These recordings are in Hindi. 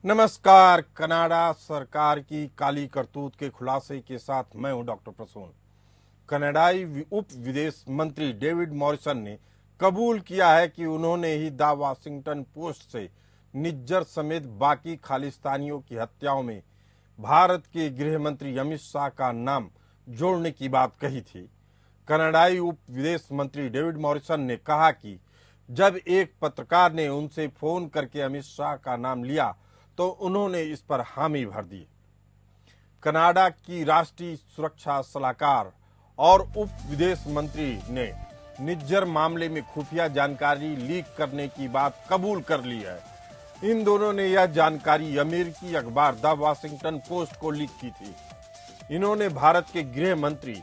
नमस्कार। कनाडा सरकार की काली करतूत के खुलासे के साथ मैं हूं डॉक्टर प्रसून। कनाडाई उप विदेश मंत्री डेविड मॉरिसन ने कबूल किया है कि उन्होंने ही द वाशिंगटन पोस्ट से निज्जर समेत बाकी खालिस्तानियों की हत्याओं में भारत के गृह मंत्री अमित शाह का नाम जोड़ने की बात कही थी। कनाडाई उप विदेश मंत्री डेविड मॉरिसन ने कहा कि जब एक पत्रकार ने उनसे फोन करके अमित शाह का नाम लिया तो उन्होंने इस पर हामी भर दी। कनाडा की राष्ट्रीय सुरक्षा सलाहकार और उप विदेश मंत्री ने निज्जर मामले में खुफिया जानकारी लीक करने की बात कबूल कर ली है। इन दोनों ने यह जानकारी अमेरिकी अखबार द वाशिंगटन पोस्ट को लीक की थी। इन्होंने भारत के गृह मंत्री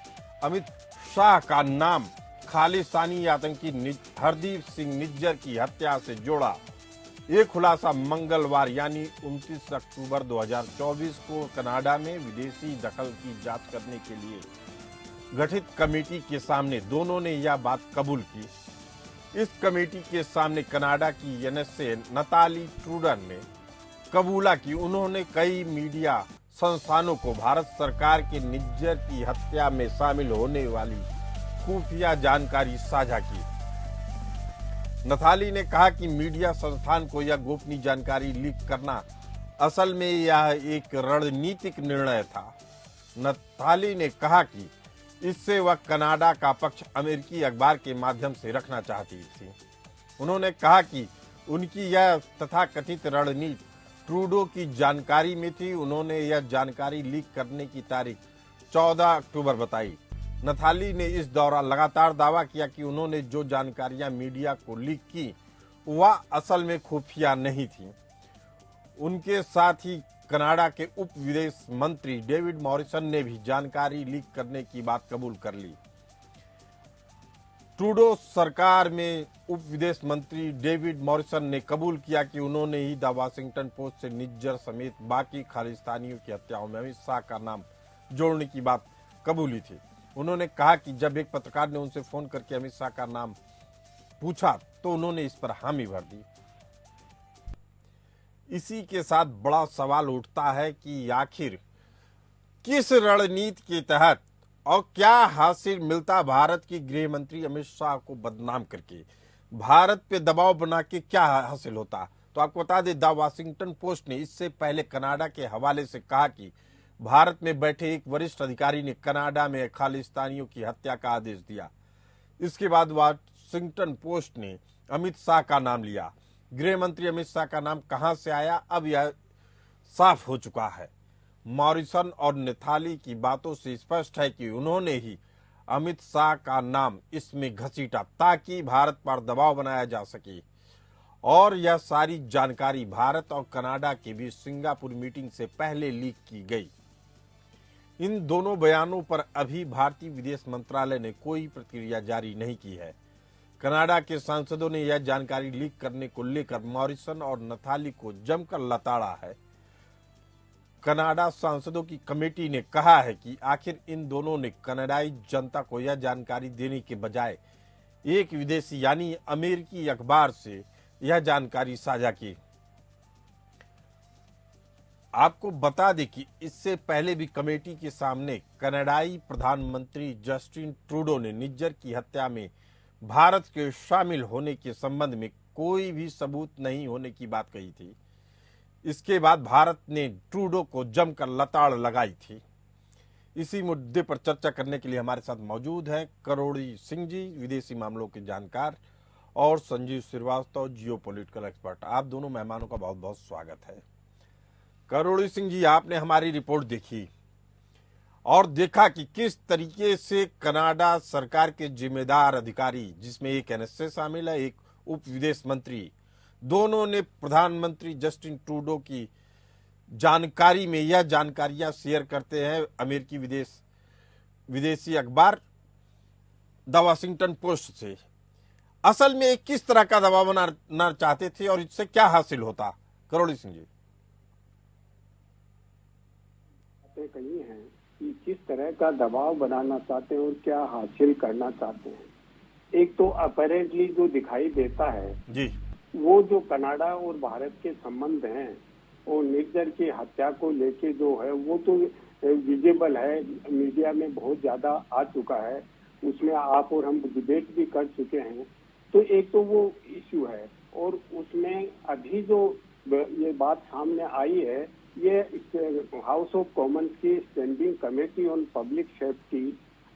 अमित शाह का नाम खालिस्तानी आतंकी हरदीप सिंह निज्जर की हत्या से जोड़ा। ये खुलासा मंगलवार यानी 29 अक्टूबर 2024 को कनाडा में विदेशी दखल की जांच करने के लिए गठित कमेटी के सामने दोनों ने यह बात कबूल की। इस कमेटी के सामने कनाडा की एनएसए नताली ट्रूडन ने कबूला कि उन्होंने कई मीडिया संस्थानों को भारत सरकार के निज्जर की हत्या में शामिल होने वाली खुफिया जानकारी साझा की। नथाली ने कहा कि मीडिया संस्थान को यह गोपनीय जानकारी लीक करना असल में यह एक रणनीतिक निर्णय था। नथाली ने कहा कि इससे वह कनाडा का पक्ष अमेरिकी अखबार के माध्यम से रखना चाहती थी। उन्होंने कहा कि उनकी यह तथाकथित रणनीति ट्रूडो की जानकारी में थी। उन्होंने यह जानकारी लीक करने की तारीख 14 अक्टूबर बताई। नथाली ने इस दौरान लगातार दावा किया कि उन्होंने जो जानकारियां मीडिया को लीक की वह असल में खुफिया नहीं थी। उनके साथ ही कनाडा के उप विदेश मंत्री डेविड मॉरिसन ने भी जानकारी लीक करने की बात कबूल कर ली। ट्रूडो सरकार में उप विदेश मंत्री डेविड मॉरिसन ने कबूल किया कि उन्होंने ही द वाशिंगटन पोस्ट से निज्जर समेत बाकी खालिस्तानियों की हत्याओं में अमित शाह का नाम जोड़ने की बात कबूली थी। उन्होंने कहा कि जब एक पत्रकार ने उनसे फोन करके अमित शाह का नाम पूछा तो उन्होंने इस पर हामी भर दी। इसी के साथ बड़ा सवाल उठता है कि आखिर किस रणनीति के तहत और क्या हासिल मिलता भारत की गृह मंत्री अमित शाह को बदनाम करके, भारत पे दबाव बना के क्या हासिल होता। तो आपको बता दें, द वाशिंगटन पोस्ट ने इससे पहले कनाडा के हवाले से कहा कि भारत में बैठे एक वरिष्ठ अधिकारी ने कनाडा में खालिस्तानियों की हत्या का आदेश दिया। इसके बाद वाशिंगटन पोस्ट ने अमित शाह का नाम लिया। गृह मंत्री अमित शाह का नाम कहां से आया, अब यह साफ हो चुका है। मॉरिसन और नथाली की बातों से स्पष्ट है कि उन्होंने ही अमित शाह का नाम इसमें घसीटा ताकि भारत पर दबाव बनाया जा सके। और यह सारी जानकारी भारत और कनाडा के बीच सिंगापुर मीटिंग से पहले लीक की गई। इन दोनों बयानों पर अभी भारतीय विदेश मंत्रालय ने कोई प्रतिक्रिया जारी नहीं की है। कनाडा के सांसदों ने यह जानकारी लीक करने को लेकर मॉरिसन और नथाली को जमकर लताड़ा है। कनाडा सांसदों की कमेटी ने कहा है कि आखिर इन दोनों ने कनाडाई जनता को यह जानकारी देने के बजाय एक विदेशी यानी अमेरिकी अखबार से यह जानकारी साझा की। आपको बता दें कि इससे पहले भी कमेटी के सामने कनाडाई प्रधानमंत्री जस्टिन ट्रूडो ने निज्जर की हत्या में भारत के शामिल होने के संबंध में कोई भी सबूत नहीं होने की बात कही थी। इसके बाद भारत ने ट्रूडो को जमकर लताड़ लगाई थी। इसी मुद्दे पर चर्चा करने के लिए हमारे साथ मौजूद हैं करोड़ी सिंह जी, विदेशी मामलों के जानकार, और Sanjeev Srivastava, geopolitical expert. आप दोनों मेहमानों का बहुत बहुत स्वागत है। करोड़ी सिंह जी, आपने हमारी रिपोर्ट देखी और देखा कि किस तरीके से कनाडा सरकार के जिम्मेदार अधिकारी, जिसमें एक एनएसए शामिल है, एक उप विदेश मंत्री, दोनों ने प्रधानमंत्री जस्टिन ट्रूडो की जानकारी में यह जानकारियां शेयर करते हैं अमेरिकी विदेशी अखबार द वाशिंगटन पोस्ट से। असल में किस तरह का दबाव बनाना चाहते थे और इससे क्या हासिल होता? करोड़ी सिंह जी। कही हैं कि किस तरह का दबाव बनाना चाहते हैं और क्या हासिल करना चाहते हैं। एक तो अपेरेंटली जो दिखाई देता है जी, वो जो कनाडा और भारत के संबंध हैं और निर्जर की हत्या को लेके जो है वो तो विजिबल है, मीडिया में बहुत ज्यादा आ चुका है, उसमें आप और हम डिबेट भी कर चुके हैं। तो एक तो वो इश्यू है, और उसमें अभी जो ये बात सामने आई है, ये हाउस ऑफ कॉमन्स की standing committee on public safety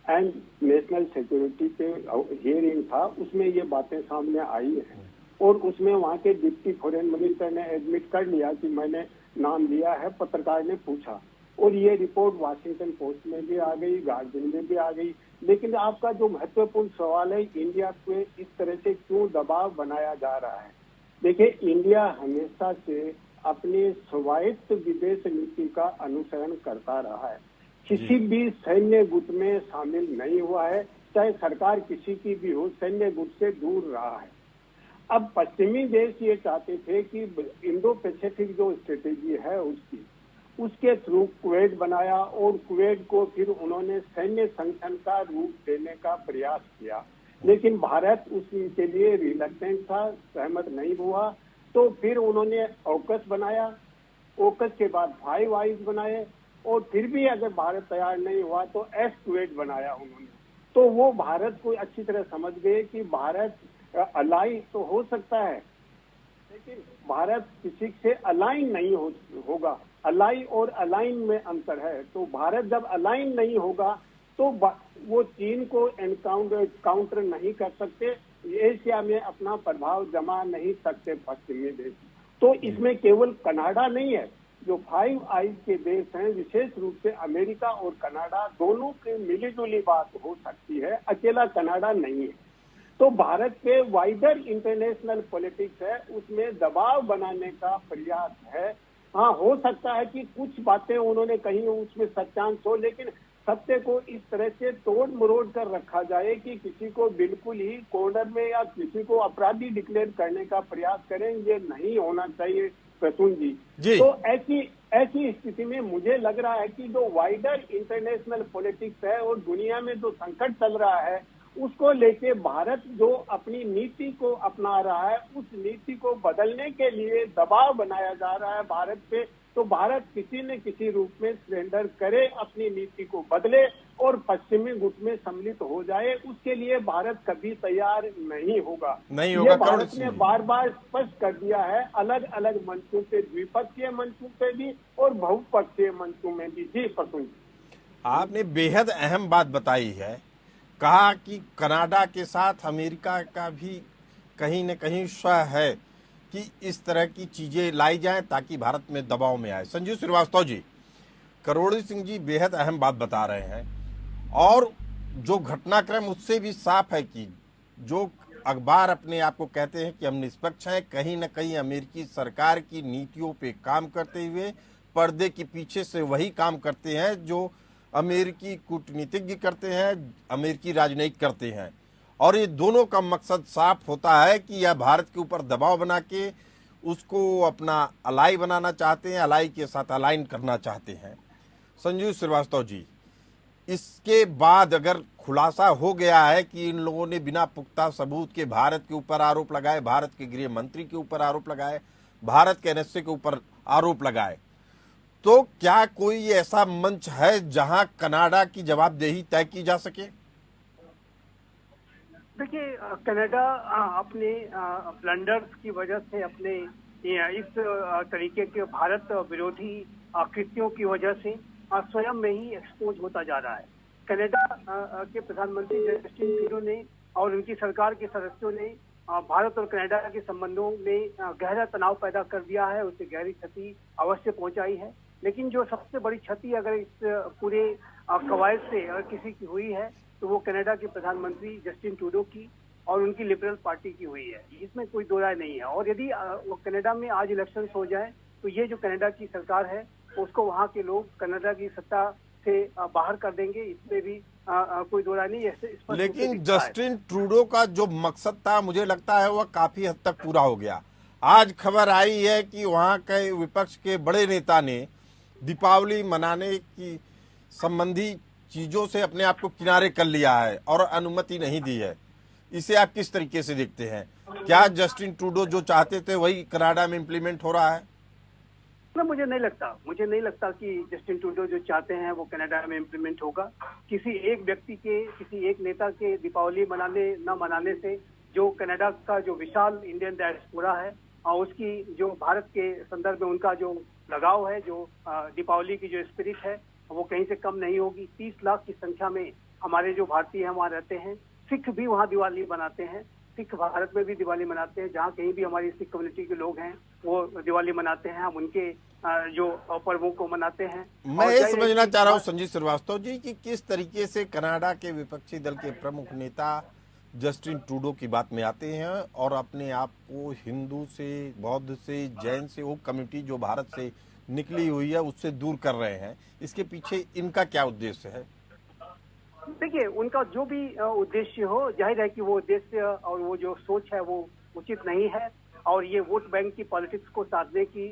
and national security पे हियरिंग था, उसमें ये बातें सामने आई है। और उसमें वहाँ के डिप्टी फॉरेन मिनिस्टर ने एडमिट कर लिया कि मैंने नाम लिया है, पत्रकार ने पूछा, और ये रिपोर्ट वाशिंगटन पोस्ट में भी आ गई, गार्जियन में भी आ गई। लेकिन आपका जो महत्वपूर्ण सवाल है, इंडिया पे इस तरह से क्यों दबाव बनाया जा रहा है? देखिए, इंडिया हमेशा से अपनी स्वायत्त विदेश नीति का अनुसरण करता रहा है, किसी भी सैन्य गुट में शामिल नहीं हुआ है, चाहे सरकार किसी की भी हो, सैन्य गुट से दूर रहा है। अब पश्चिमी देश ये चाहते थे कि इंडो पैसिफिक जो स्ट्रेटेजी है उसके थ्रू कुवैत बनाया, और कुवैत को फिर उन्होंने सैन्य संगठन का रूप देने का प्रयास किया, लेकिन भारत उसके लिए रिलक्टेंट था, सहमत नहीं हुआ। तो फिर उन्होंने ऑकस बनाया, ऑकस के बाद 5 आइज बनाए, और फिर भी अगर भारत तैयार नहीं हुआ तो एस कुवैत बनाया उन्होंने। तो वो भारत को अच्छी तरह समझ गए कि भारत अलाई तो हो सकता है, लेकिन भारत किसी से अलाइन नहीं होगा। अलाई और अलाइन में अंतर है। तो भारत जब अलाइन नहीं होगा तो वो चीन को काउंटर नहीं कर सकते, एशिया में अपना प्रभाव जमा नहीं सकते पश्चिमी देश। तो इसमें केवल कनाडा नहीं है, जो 5 आइज के देश हैं, विशेष रूप से अमेरिका और कनाडा, दोनों की मिलीजुली बात हो सकती है, अकेला कनाडा नहीं है। तो भारत के वाइडर इंटरनेशनल पॉलिटिक्स है, उसमें दबाव बनाने का प्रयास है। हाँ, हो सकता है कि कुछ बातें उन्होंने कही उसमें सच्चांश हो, लेकिन सत्य को इस तरह से तोड़ मरोड़ कर रखा जाए कि किसी को बिल्कुल ही कॉर्नर में या किसी को अपराधी डिक्लेयर करने का प्रयास करें, ये नहीं होना चाहिए प्रसून जी। तो ऐसी स्थिति में मुझे लग रहा है कि जो वाइडर इंटरनेशनल पॉलिटिक्स है और दुनिया में जो संकट चल रहा है, उसको लेके भारत जो अपनी नीति को अपना रहा है, उस नीति को बदलने के लिए दबाव बनाया जा रहा है भारत पे। तो भारत किसी न किसी रूप में सरेंडर करे, अपनी नीति को बदले और पश्चिमी गुट में सम्मिलित हो जाए, उसके लिए भारत कभी तैयार नहीं होगा। ये भारत ने बार बार स्पष्ट कर दिया है, अलग अलग मंचों पे, द्विपक्षीय मंचों पे भी और बहुपक्षीय मंचों में भी। जी प्रसून जी, आपने बेहद अहम बात बताई है, कहा कि कनाडा के साथ अमेरिका का भी कहीं न कहीं स्वयं है कि इस तरह की चीजें लाई जाएं ताकि भारत में दबाव में आए। संजीव श्रीवास्तव जी, करोड़ी सिंह जी बेहद अहम बात बता रहे हैं, और जो घटनाक्रम उससे भी साफ है कि जो अखबार अपने आप को कहते हैं कि हम निष्पक्ष हैं, कहीं न कहीं अमेरिकी सरकार की नीतियों पे काम करते हुए पर्दे के पीछे से वही काम करते हैं जो अमेरिकी कूटनीतिज्ञ करते हैं, अमेरिकी राजनयिक करते हैं। और ये दोनों का मकसद साफ होता है कि यह भारत के ऊपर दबाव बना के उसको अपना अलाई बनाना चाहते हैं, अलाई के साथ अलाइन करना चाहते हैं। संजीव श्रीवास्तव जी, इसके बाद अगर खुलासा हो गया है कि इन लोगों ने बिना पुख्ता सबूत के भारत के ऊपर आरोप लगाए, भारत के गृह मंत्री के ऊपर आरोप लगाए, भारत के एनएसए के ऊपर आरोप लगाए, तो क्या कोई ऐसा मंच है जहां कनाडा की जवाबदेही तय की जा सके? देखिए, कनाडा अपने ब्लंडर्स की वजह से, अपने इस तरीके के भारत विरोधी कृत्यों की वजह से स्वयं में ही एक्सपोज होता जा रहा है। कनाडा के प्रधानमंत्री जस्टिन ट्रूडो ने और उनकी सरकार के सदस्यों ने भारत और कनाडा के संबंधों में गहरा तनाव पैदा कर दिया है, उससे गहरी क्षति अवश्य पहुंचाई है। लेकिन जो सबसे बड़ी क्षति अगर इस पूरे कवायद से अगर किसी की हुई है तो वो कनाडा के प्रधानमंत्री जस्टिन ट्रूडो की और उनकी लिबरल पार्टी की हुई है, इसमें कोई दो राय नहीं है। और यदि कनाडा में आज इलेक्शंस हो जाए तो ये जो कनाडा की सरकार है उसको वहाँ के लोग कनाडा की सत्ता से बाहर कर देंगे, इसमें भी कोई दो राय नहीं है। लेकिन जस्टिन ट्रूडो का जो मकसद था, मुझे लगता है वह काफी हद तक पूरा हो गया। आज खबर आई है कि वहाँ के विपक्ष के बड़े नेता ने दीपावली मनाने की संबंधी चीजों से अपने आप को किनारे कर लिया है और अनुमति नहीं दी है। इसे आप किस तरीके से देखते हैं? क्या जस्टिन ट्रूडो जो चाहते थे वही कनाडा में इंप्लीमेंट हो रहा है? ना, मुझे नहीं लगता कि जस्टिन ट्रूडो जो चाहते हैं वो कनाडा में इम्प्लीमेंट होगा। किसी एक व्यक्ति के, किसी एक नेता के दीपावली मनाने न मनाने से जो कनाडा का जो विशाल इंडियन डायस्पोरा है और उसकी जो भारत के संदर्भ में उनका जो लगाव है, जो दीपावली की जो स्पिरिट है, वो कहीं से कम नहीं होगी। 30 लाख की संख्या में हमारे जो भारतीय हैं वहाँ रहते हैं। सिख भी वहाँ दिवाली मनाते हैं, सिख भारत में भी दिवाली मनाते हैं। जहाँ कहीं भी हमारी सिख कम्युनिटी के लोग हैं वो दिवाली मनाते हैं, हम उनके जो पर्वों को मनाते हैं। मैं ये समझना चाह रहा हूँ संजीव श्रीवास्तव जी कि किस तरीके से कनाडा के विपक्षी दल के प्रमुख नेता जस्टिन ट्रूडो की बात में आते हैं और अपने आप को हिंदू से, बौद्ध से, जैन से, वो कम्युनिटी जो भारत से निकली हुई है उससे दूर कर रहे हैं। इसके पीछे इनका क्या उद्देश्य है? देखिए, उनका जो भी उद्देश्य हो, जाहिर है कि वो उद्देश्य और वो जो सोच है वो उचित नहीं है और ये वोट बैंक की पॉलिटिक्स को साधने की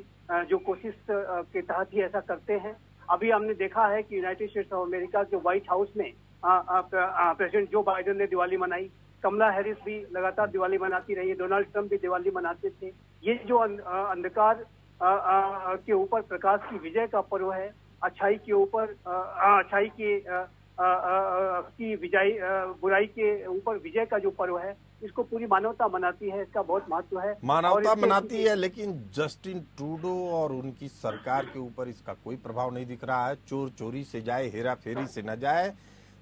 जो कोशिश के तहत ही ऐसा करते हैं। अभी हमने देखा है कि यूनाइटेड स्टेट्स ऑफ अमेरिका के व्हाइट हाउस में प्रेसिडेंट जो बाइडेन ने दिवाली मनाई, कमला हैरिस भी लगातार दिवाली मनाती रही है, डोनाल्ड ट्रंप भी दिवाली मनाते थे। ये जो अंधकार के ऊपर प्रकाश की विजय का पर्व है, अच्छाई के ऊपर अच्छाई की विजय, बुराई के ऊपर विजय का जो पर्व है, इसको पूरी मानवता मनाती है। इसका बहुत महत्व है, मानवता मनाती है, लेकिन जस्टिन ट्रूडो और उनकी सरकार के ऊपर इसका कोई प्रभाव नहीं दिख रहा है। चोर चोरी से जाए, हेरा फेरी से न जाए।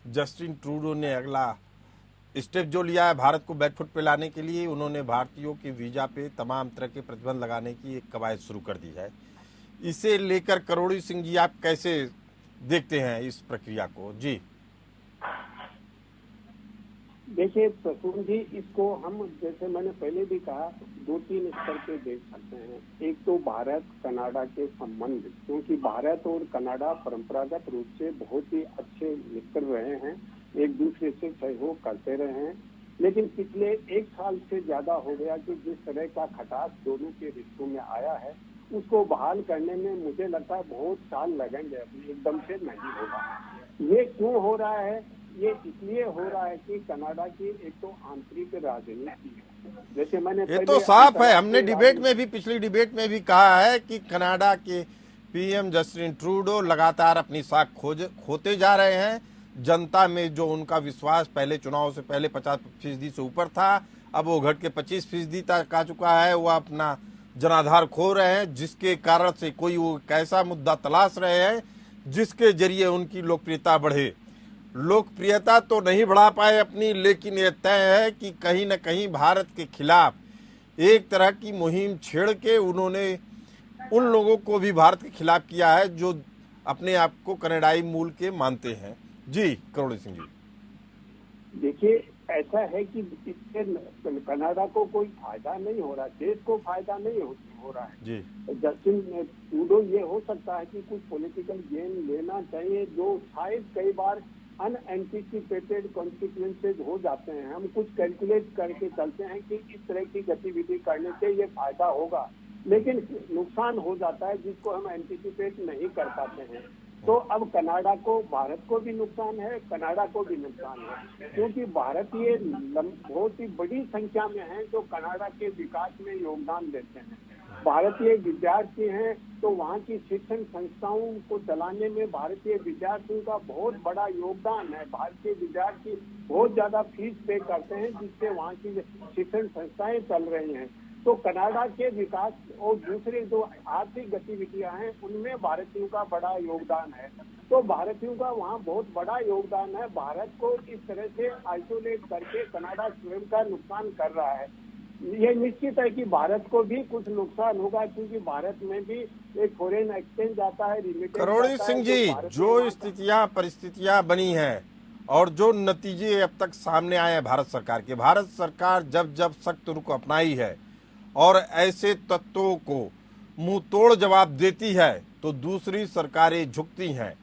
जस्टिन ट्रूडो ने अगला स्टेप जो लिया है भारत को बैकफुट पे लाने के लिए, उन्होंने भारतीयों के वीजा पे तमाम तरह के प्रतिबंध लगाने की एक कवायद शुरू कर दी है। इसे लेकर करोड़ी सिंह जी आप कैसे देखते हैं इस प्रक्रिया को? जी देखिए प्रसून जी, इसको हम जैसे मैंने पहले भी कहा 2-3 स्तर पे देख सकते हैं। एक तो भारत कनाडा के संबंध, क्योंकि भारत और कनाडा परंपरागत रूप से बहुत ही अच्छे मित्र रहे हैं, एक दूसरे से सहयोग करते रहे हैं। लेकिन पिछले 1 साल से ज्यादा हो गया कि जिस तरह का खटास दोनों के रिश्तों में आया है, उसको बहाल करने में मुझे लगता है बहुत साल लगेंगे, एकदम से नहीं होगा। ये क्यों हो रहा है? ये इसलिए हो रहा है कि कनाडा की एक तो आंतरिक राजनीति है, जैसे मैंने ये तो साफ है। हमने डिबेट में भी, पिछली डिबेट में भी कहा है कि कनाडा के पीएम जस्टिन ट्रूडो लगातार अपनी साख खोते जा रहे हैं। जनता में जो उनका विश्वास पहले चुनाव से पहले 50% से ऊपर था, अब वो घट के 25% तक आ चुका है। वो अपना जनाधार खो रहे हैं, जिसके कारण से कोई वो कैसा मुद्दा तलाश रहे हैं जिसके जरिए उनकी लोकप्रियता बढ़े। लोकप्रियता तो नहीं बढ़ा पाए अपनी, लेकिन यह तय है कि कहीं न कहीं भारत के खिलाफ एक तरह की मुहिम छेड़ के उन्होंने उन लोगों को भी भारत के खिलाफ किया है जो अपने आप को कनाडाई मूल के मानते हैं। जी करोड़ी सिंह जी, देखिए ऐसा है कि इससे कनाडा को कोई फायदा नहीं हो रहा, देश को फायदा नहीं हो रहा है जी। जस्टिन ट्रूडो ये हो सकता है कि कुछ पॉलिटिकल गेन लेना चाहिए, जो शायद कई बार अनएंटिसिपेटेड कॉन्सिक्वेंसेज हो जाते हैं। हम कुछ कैलकुलेट करके चलते हैं कि इस तरह की गतिविधि करने से ये फायदा होगा, लेकिन नुकसान हो जाता है जिसको हम एंटिसिपेट नहीं कर पाते हैं। तो अब कनाडा को, भारत को भी नुकसान है, कनाडा को भी नुकसान है, क्योंकि भारतीय बहुत ही बड़ी संख्या में हैं जो कनाडा के विकास में योगदान देते हैं। भारतीय विद्यार्थी हैं तो वहाँ की शिक्षण संस्थाओं को चलाने में भारतीय विद्यार्थियों का बहुत बड़ा योगदान है। भारतीय विद्यार्थी बहुत ज्यादा फीस पे करते हैं, जिससे वहाँ की शिक्षण संस्थाएं चल रही हैं। तो कनाडा के विकास और दूसरे जो आर्थिक गतिविधियां हैं उनमें भारतीयों का बड़ा योगदान है। तो भारतीयों का वहाँ बहुत बड़ा योगदान है। भारत को इस तरह से आइसोलेट करके कनाडा स्वयं का नुकसान कर रहा है। ये निश्चित है कि भारत को भी कुछ नुकसान होगा, क्योंकि भारत में भी एक फॉरेन एक्सचेंज आता है, रिमिटेंस। करोड़ी सिंह जी, जो स्थितियां परिस्थितियां बनी हैं और जो नतीजे अब तक सामने आए हैं भारत सरकार जब जब सख्त रुख अपनाई है और ऐसे तत्वों को मुंह तोड़ जवाब देती है तो दूसरी सरकारें झुकती हैं।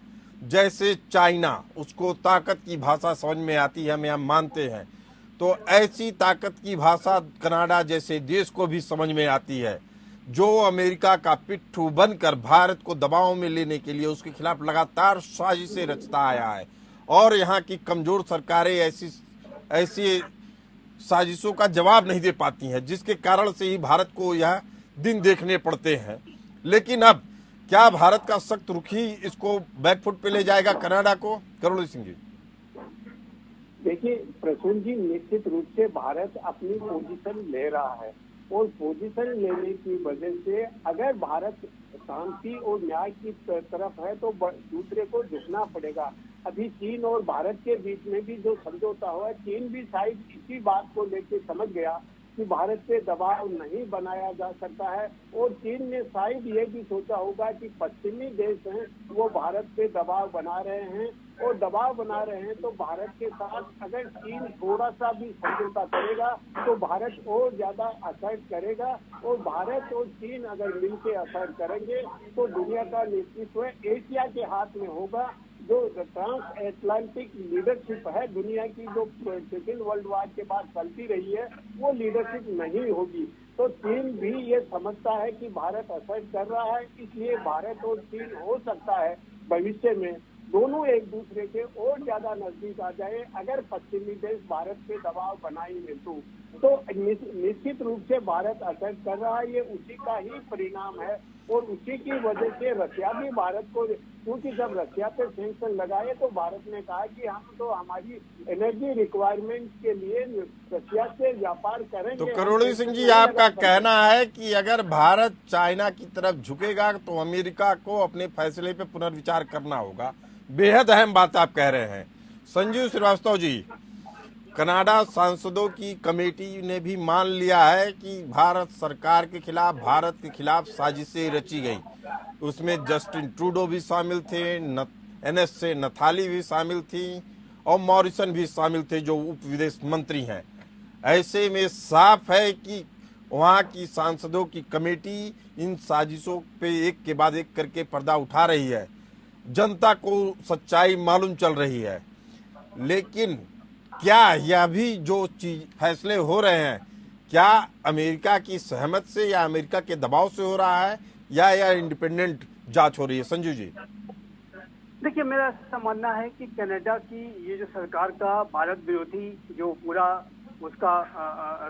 जैसे चाइना, उसको ताकत की भाषा समझ में आती है, हम मानते हैं, तो ऐसी ताकत की भाषा कनाडा जैसे देश को भी समझ में आती है, जो अमेरिका का पिट्ठू बनकर भारत को दबाव में लेने के लिए उसके खिलाफ लगातार साजिशें रचता आया है। और यहाँ की कमजोर सरकारें ऐसी साजिशों का जवाब नहीं दे पाती हैं, जिसके कारण से ही भारत को यह दिन देखने पड़ते हैं। लेकिन अब क्या भारत का सख्त रुख ही इसको बैकफुट पे ले जाएगा कनाडा को? करोड़ी सिंह जी। देखिए प्रसून जी, निश्चित रूप से भारत अपनी पोजीशन ले रहा है और पोजीशन लेने की वजह से अगर भारत शांति और न्याय की तरफ है तो दूसरे को झुकना पड़ेगा। अभी चीन और भारत के बीच में भी जो समझौता हुआ है, चीन भी शायद इसी बात को लेकर समझ गया कि भारत पे दबाव नहीं बनाया जा सकता है और चीन ने शायद ये भी सोचा होगा कि पश्चिमी देश हैं वो भारत पे दबाव बना रहे हैं और दबाव बना रहे हैं तो भारत के साथ अगर चीन थोड़ा सा भी समझौता करेगा तो भारत और ज्यादा असर करेगा और भारत और चीन अगर मिलकर असर करेंगे तो दुनिया का नेतृत्व एशिया के हाथ में होगा। जो ट्रांस एटलांटिक लीडरशिप है दुनिया की, जो सेकेंड वर्ल्ड वॉर के बाद चलती रही है, वो लीडरशिप नहीं होगी। तो चीन भी ये समझता है कि भारत असर कर रहा है, इसलिए भारत और चीन हो सकता है भविष्य में दोनों एक दूसरे के और ज्यादा नजदीक आ जाए अगर पश्चिमी देश भारत पे दबाव बनाएंगे तो निश्चित रूप से भारत असर कर रहा है, ये उसी का ही परिणाम है और उसी की वजह से रशिया भी भारत को, क्योंकि जब रशिया पे सैंक्शन लगाए तो भारत ने कहा कि हम तो हमारी एनर्जी रिक्वायरमेंट के लिए रशिया से व्यापार करेंगे। तो करोड़ी सिंह जी, आपका कहना है कि अगर भारत चाइना की तरफ झुकेगा तो अमेरिका को अपने फैसले पे पुनर्विचार करना होगा। बेहद अहम बात आप कह रहे हैं। संजीव श्रीवास्तव जी, कनाडा सांसदों की कमेटी ने भी मान लिया है कि भारत सरकार के खिलाफ, भारत के खिलाफ साजिशें रची गई। उसमें जस्टिन ट्रूडो भी शामिल थे, एनएस से नथाली भी शामिल थी और मॉरिसन भी शामिल थे जो उप विदेश मंत्री हैं। ऐसे में साफ है कि वहाँ की सांसदों की कमेटी इन साजिशों पे एक के बाद एक करके पर्दा उठा रही है। जनता को सच्चाई मालूम चल रही है, लेकिन क्या यह भी जो चीज फैसले हो रहे हैं, क्या अमेरिका की सहमत से या अमेरिका के दबाव से हो रहा है या इंडिपेंडेंट जांच हो रही है? संजू जी। देखिए, मेरा ऐसा मानना है कि कनाडा की ये जो सरकार का भारत विरोधी जो पूरा उसका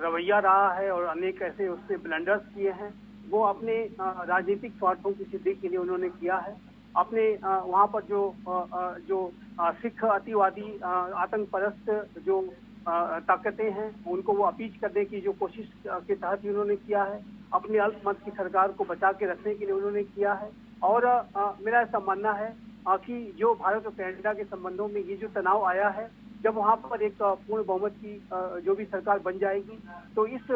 रवैया रहा है और अनेक ऐसे उससे ब्लंडर्स किए हैं, वो अपने राजनीतिक स्वार्थों की सिद्धि के लिए उन्होंने किया है। अपने वहाँ पर जो सिख अतिवादी आतंक परस्त जो ताकतें हैं उनको वो अपीच करने की जो कोशिश के तहत ही उन्होंने किया है। अपने अल्पमत की सरकार को बचा के रखने के लिए उन्होंने किया है। और मेरा ऐसा मानना है कि जो भारत और कनाडा के संबंधों में ये जो तनाव आया है, जब वहाँ पर एक पूर्ण बहुमत की जो भी सरकार बन जाएगी तो इस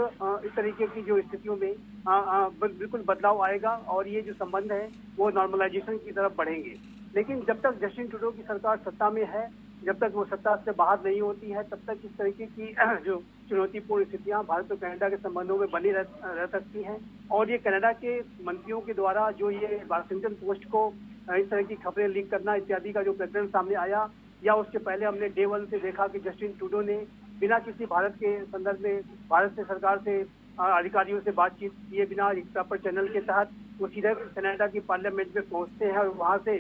तरीके की जो स्थितियों में बिल्कुल बदलाव आएगा और ये जो संबंध है वो नॉर्मलाइजेशन की तरफ बढ़ेंगे। लेकिन जब तक जस्टिन ट्रूडो की सरकार सत्ता में है, जब तक वो सत्ता से बाहर नहीं होती है, तब तक इस तरीके की जो चुनौतीपूर्ण स्थितियां भारत और कनाडा के संबंधों में बनी रह सकती हैं। और ये कनाडा के मंत्रियों के द्वारा जो ये वाशिंगटन पोस्ट को इस तरह की खबरें लीक करना इत्यादि का जो प्रकरण सामने आया, या उसके पहले हमने डे 1 से देखा कि जस्टिन ट्रूडो ने बिना किसी भारत के संदर्भ में भारत से सरकार से अधिकारियों से बातचीत किए बिना एक प्रॉपर चैनल के तहत वो सीधे कनाडा की पार्लियामेंट में पहुंचते हैं और वहां से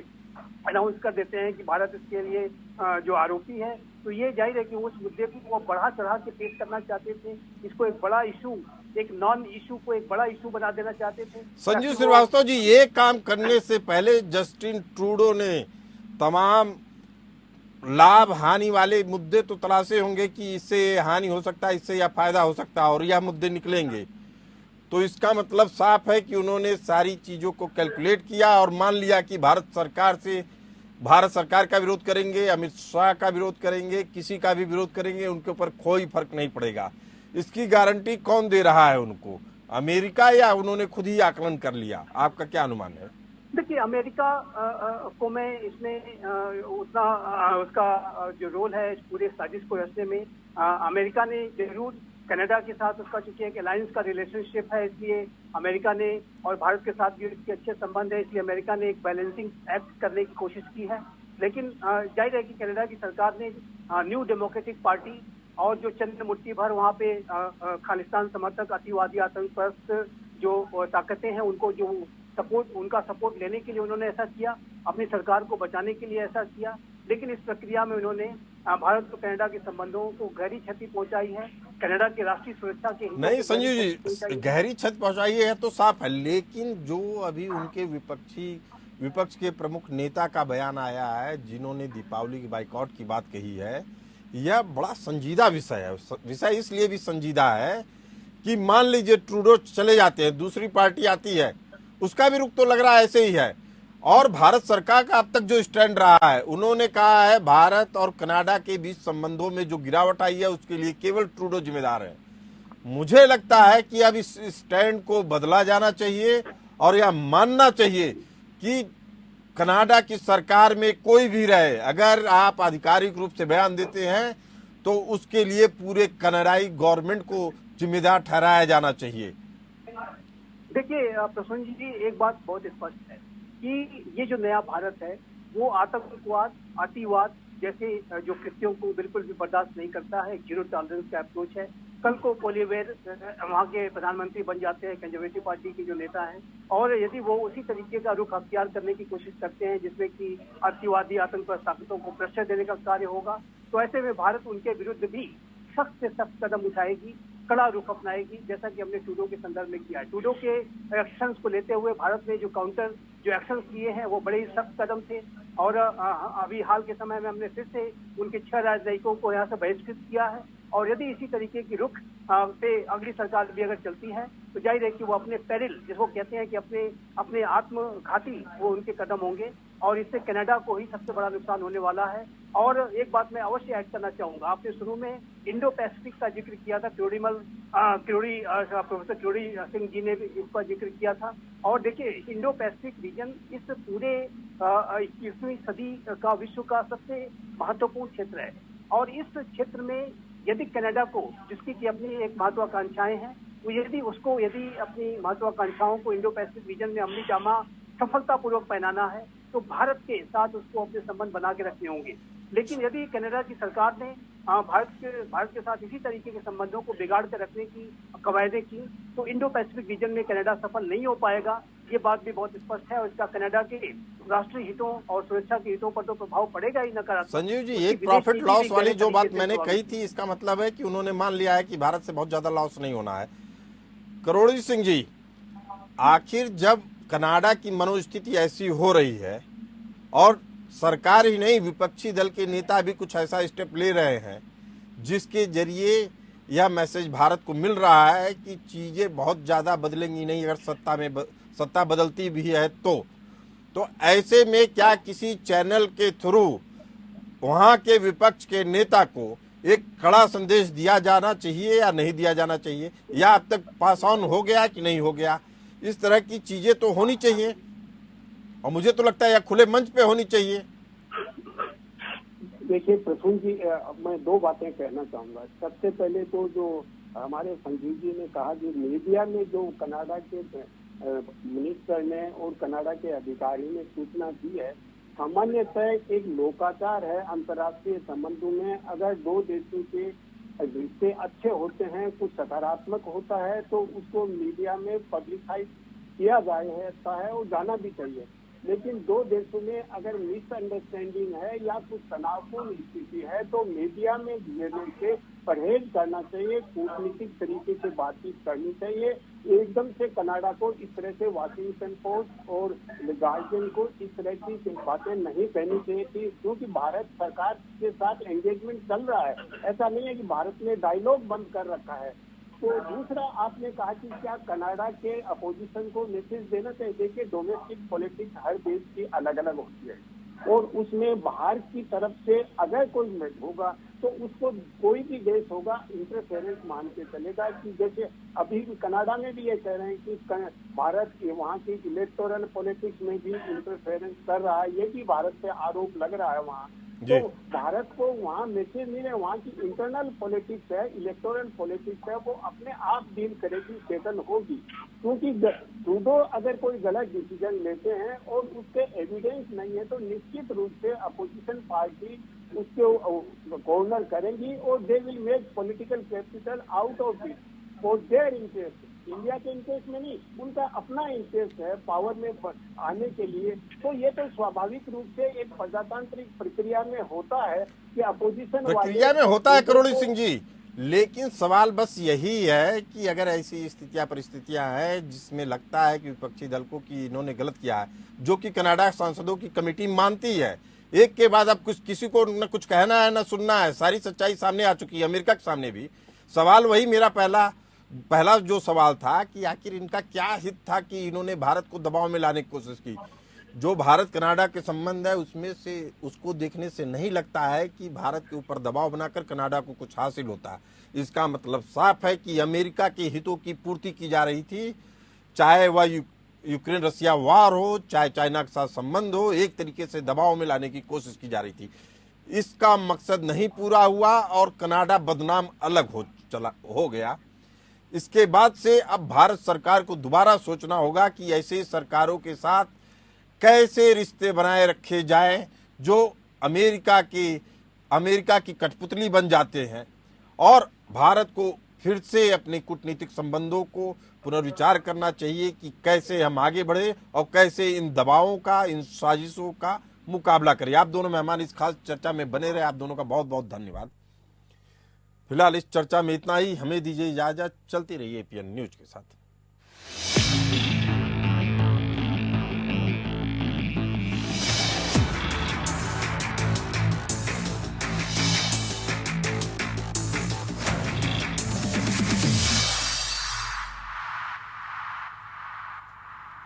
अनाउंस कर देते हैं कि भारत इसके लिए जो आरोपी है। तो ये जाहिर है कि उस मुद्दे को वो बढ़ा चढ़ा के पेश करना चाहते थे, इसको एक बड़ा इशू, एक नॉन इशू को एक बड़ा इशू बना देना चाहते थे। संजीव श्रीवास्तव जी, ये काम करने से पहले जस्टिन ट्रूडो ने तमाम लाभ हानि वाले मुद्दे तो तलाशे होंगे कि इससे हानि हो सकता है, इससे या फायदा हो सकता है और यह मुद्दे निकलेंगे। तो इसका मतलब साफ है कि उन्होंने सारी चीजों को कैलकुलेट किया और मान लिया कि भारत सरकार का विरोध करेंगे, अमित शाह का विरोध करेंगे, किसी का भी विरोध करेंगे, उनके ऊपर कोई फर्क नहीं पड़ेगा। इसकी गारंटी कौन दे रहा है उनको, अमेरिका या उन्होंने खुद ही आकलन कर लिया? आपका क्या अनुमान है? देखिए, अमेरिका को मैं इसमें उतना उसका जो रोल है इस पूरे साजिश को रचने में, अमेरिका ने जरूर कनाडा के साथ उसका चूंकि एक अलायंस का रिलेशनशिप है, इसलिए अमेरिका ने, और भारत के साथ भी इसके अच्छे संबंध है, इसलिए अमेरिका ने एक बैलेंसिंग एक्ट करने की कोशिश की है। लेकिन जाहिर है कि कनाडा की सरकार ने न्यू डेमोक्रेटिक पार्टी और जो चंद मुट्ठी भर वहाँ पे खालिस्तान समर्थक अतिवादी आतंकवाद जो ताकतें हैं उनको जो उनका सपोर्ट लेने के लिए उन्होंने ऐसा किया, अपनी सरकार को बचाने के लिए ऐसा किया। लेकिन इस प्रक्रिया में उन्होंने भारत और कनाडा के संबंधों को गहरी क्षति पहुंचाई है। कनाडा की राष्ट्रीय सुरक्षा के हितों नहीं को संजीव गहरी क्षति जी, पहुंचाई है। गहरी छत पहुंचाई है तो साफ है, लेकिन जो अभी उनके विपक्ष के प्रमुख नेता का बयान आया है, जिन्होंने दीपावली की बाइकआउट की बात कही है, यह बड़ा संजीदा विषय है। विषय इसलिए भी संजीदा है कि मान लीजिए ट्रूडो चले जाते हैं, दूसरी पार्टी आती है, उसका भी रुख तो लग रहा है ऐसे ही है। और भारत सरकार का अब तक जो स्टैंड रहा है, उन्होंने कहा है भारत और कनाडा के बीच संबंधों में जो गिरावट आई है उसके लिए केवल ट्रूडो जिम्मेदार है। मुझे लगता है कि अब इस स्टैंड को बदला जाना चाहिए और यह मानना चाहिए कि कनाडा की सरकार में कोई भी रहे, अगर आप आधिकारिक रूप से बयान देते हैं तो उसके लिए पूरे कनाडाई गवर्नमेंट को जिम्मेदार ठहराया जाना चाहिए। देखिए प्रसून जी, एक बात बहुत स्पष्ट है कि ये जो नया भारत है वो आतंकवाद, अतिवाद जैसे जो कृत्यों को बिल्कुल भी बर्दाश्त नहीं करता है। जीरो टॉलरेंस का अप्रोच है। कल को पोलिवेयर वहाँ के प्रधानमंत्री बन जाते हैं, कंजर्वेटिव पार्टी के जो नेता हैं, और यदि वो उसी तरीके का रुख अख्तियार करने की कोशिश करते हैं जिसमें कि अतिवादी आतंकवादी ताकतों को प्रेशर देने का कार्य होगा, तो ऐसे में भारत उनके विरुद्ध भी सख्त से सख्त कदम उठाएगी, कड़ा रुख अपनाएगी, जैसा कि हमने ट्रूडो के संदर्भ में किया है। ट्रूडो के एक्शंस को लेते हुए भारत ने जो एक्शंस लिए हैं वो बड़े ही सख्त कदम थे। और अभी हाल के समय में हमने फिर से उनके 6 राजनयिकों को यहाँ से बहिष्कृत किया है। और यदि इसी तरीके की रुख पे अगली सरकार भी अगर चलती है तो जाहिर है कि वो अपने पेरिल, जिसको कहते हैं कि अपने आत्मघाती वो उनके कदम होंगे, और इससे कनाडा को ही सबसे बड़ा नुकसान होने वाला है। और एक बात मैं अवश्य ऐड करना चाहूंगा, आपने शुरू में इंडो पैसिफिक का जिक्र किया था, प्रोफेसर क्योड़ी सिंह जी ने भी इसका जिक्र किया था। और देखिए, इंडो पैसिफिक रीजन इस पूरे 21वीं सदी का विश्व का सबसे महत्वपूर्ण क्षेत्र है। और इस क्षेत्र में यदि कनाडा को, जिसकी की अपनी एक महत्वाकांक्षाएं हैं, तो यदि अपनी महत्वाकांक्षाओं को इंडो पैसिफिक रीजन में अमली जामा सफलतापूर्वक पहनाना है तो भारत के साथ उसको अपने संबंध बना के रखने होंगे। लेकिन यदि कनाडा की सरकार ने भारत के साथ इसी तरीके के संबंधों को बिगाड़ कर रखने की कवायदें की तो इंडो पैसिफिक रीजन में कनाडा सफल नहीं हो पाएगा। ये बात भी बहुत स्पष्ट है, और इसका कनाडा के राष्ट्रीय हितों और सुरक्षा के हितों पर तो प्रभाव पड़ेगा ही नकारात्मक। संजीव जी, एक प्रॉफिट लॉस वाली जो बात मैंने कही थी, इसका मतलब है कि उन्होंने मान लिया है कि भारत से बहुत ज्यादा लॉस नहीं होना है। करोड़ी सिंह जी, आखिर जब कनाडा की मनोस्थिति ऐसी हो रही है और सरकार ही नहीं, विपक्षी दल के नेता भी कुछ ऐसा स्टेप ले रहे हैं जिसके जरिए यह मैसेज भारत को मिल रहा है कि चीजें बहुत ज्यादा बदलेंगी नहीं अगर सत्ता बदलती भी है तो ऐसे में क्या किसी चैनल के थ्रू वहां के विपक्ष के नेता को एक कड़ा संदेश दिया जाना चाहिए या नहीं दिया जाना चाहिए, या अब तक पास ऑन हो गया कि नहीं हो गया? इस तरह की चीजें तो होनी चाहिए, और मुझे तो लगता है यह खुले मंच पे होनी चाहिए। देखिए प्रसून जी, मैं 2 बातें कहना चाहूंगा। सबसे पहले तो जो हमारे संजीव जी ने कहा कि मीडिया में जो कनाडा के मिनिस्टर ने और कनाडा के अधिकारी ने सूचना दी है, सामान्यतः एक लोकाचार है अंतर्राष्ट्रीय संबंधों में। अगर 2 देशों के रिश्ते अच्छे होते हैं, कुछ सकारात्मक होता है, तो उसको मीडिया में पब्लिसाइज किया जाता है और जाना भी चाहिए। लेकिन 2 देशों में अगर मिसअंडरस्टैंडिंग है या कुछ तनावपूर्ण स्थिति है तो मीडिया में घेरने से परहेज करना चाहिए, कूटनीतिक तरीके से बातचीत करनी चाहिए। एकदम से कनाडा को इस तरह से वाशिंगटन पोस्ट और गार्जियन को इस तरह की बातें नहीं कहनी चाहिए थी, क्योंकि भारत सरकार के साथ एंगेजमेंट चल रहा है। ऐसा नहीं है कि भारत ने डायलॉग बंद कर रखा है। तो दूसरा, आपने कहा कि क्या कनाडा के अपोजिशन को मैसेज देना चाहिए। देखिए, डोमेस्टिक पॉलिटिक्स हर देश की अलग अलग होती है, और उसमें बाहर की तरफ से अगर कोई होगा तो उसको कोई भी देश होगा इंटरफेरेंस मान के चलेगा। कि जैसे अभी कनाडा में भी ये कह रहे हैं कि भारत वहाँ की इलेक्टोरल पॉलिटिक्स में भी इंटरफेरेंस कर रहा है, ये भी भारत पे आरोप लग रहा है वहाँ। तो भारत को वहाँ मैसेज नहीं है, वहाँ की इंटरनल पॉलिटिक्स है, इलेक्टोरल पॉलिटिक्स है, वो अपने आप डील करेगी, सेटल होगी। क्योंकि ट्रूडो अगर कोई गलत डिसीजन लेते हैं और उसके एविडेंस नहीं है तो निश्चित रूप से अपोजिशन पार्टी उसके कॉर्नर करेंगी और they will make political capital out of it for their interest. India के इंटरेस्ट में नहीं, उनका अपना इंटरेस्ट है पावर में आने के लिए। तो ये तो स्वाभाविक रूप से एक प्रजातांत्रिक प्रक्रिया में होता है कि अपोजिशन प्रक्रिया में होता है करोड़ी सिंह जी, लेकिन सवाल बस यही है कि अगर ऐसी स्थितियां परिस्थितियां हैं जिसमें लगता है कि विपक्षी दल को कि इन्होंने गलत किया है, जो कि कनाडा सांसदों की कमेटी मानती है, एक के बाद अब कुछ किसी को न कुछ कहना है न सुनना है, सारी सच्चाई सामने आ चुकी है, अमेरिका के सामने भी। सवाल वही मेरा पहला जो सवाल था कि आखिर इनका क्या हित था कि इन्होंने भारत को दबाव में लाने की कोशिश की। जो भारत कनाडा के संबंध है उसमें से उसको देखने से नहीं लगता है कि भारत के ऊपर दबाव बनाकर कनाडा को कुछ हासिल होता है। इसका मतलब साफ है कि अमेरिका के हितों की पूर्ति की जा रही थी, चाहे वह यूक्रेन रसिया वार हो, चाहे चाइना के साथ संबंध हो, एक तरीके से दबाव में लाने की कोशिश की जा रही थी। इसका मकसद नहीं पूरा हुआ और कनाडा बदनाम अलग हो गया। इसके बाद से अब भारत सरकार को दोबारा सोचना होगा कि ऐसे सरकारों के साथ कैसे रिश्ते बनाए रखे जाएं जो अमेरिका की कठपुतली बन जाते हैं, और भारत को फिर से अपने कूटनीतिक संबंधों को पुनर्विचार करना चाहिए कि कैसे हम आगे बढ़े और कैसे इन दबावों का, इन साजिशों का मुकाबला करें। आप दोनों मेहमान इस खास चर्चा में बने रहे, आप दोनों का बहुत बहुत धन्यवाद। फिलहाल इस चर्चा में इतना ही, हमें दीजिए इजाजत, चलती रहिए एपीएन न्यूज के साथ।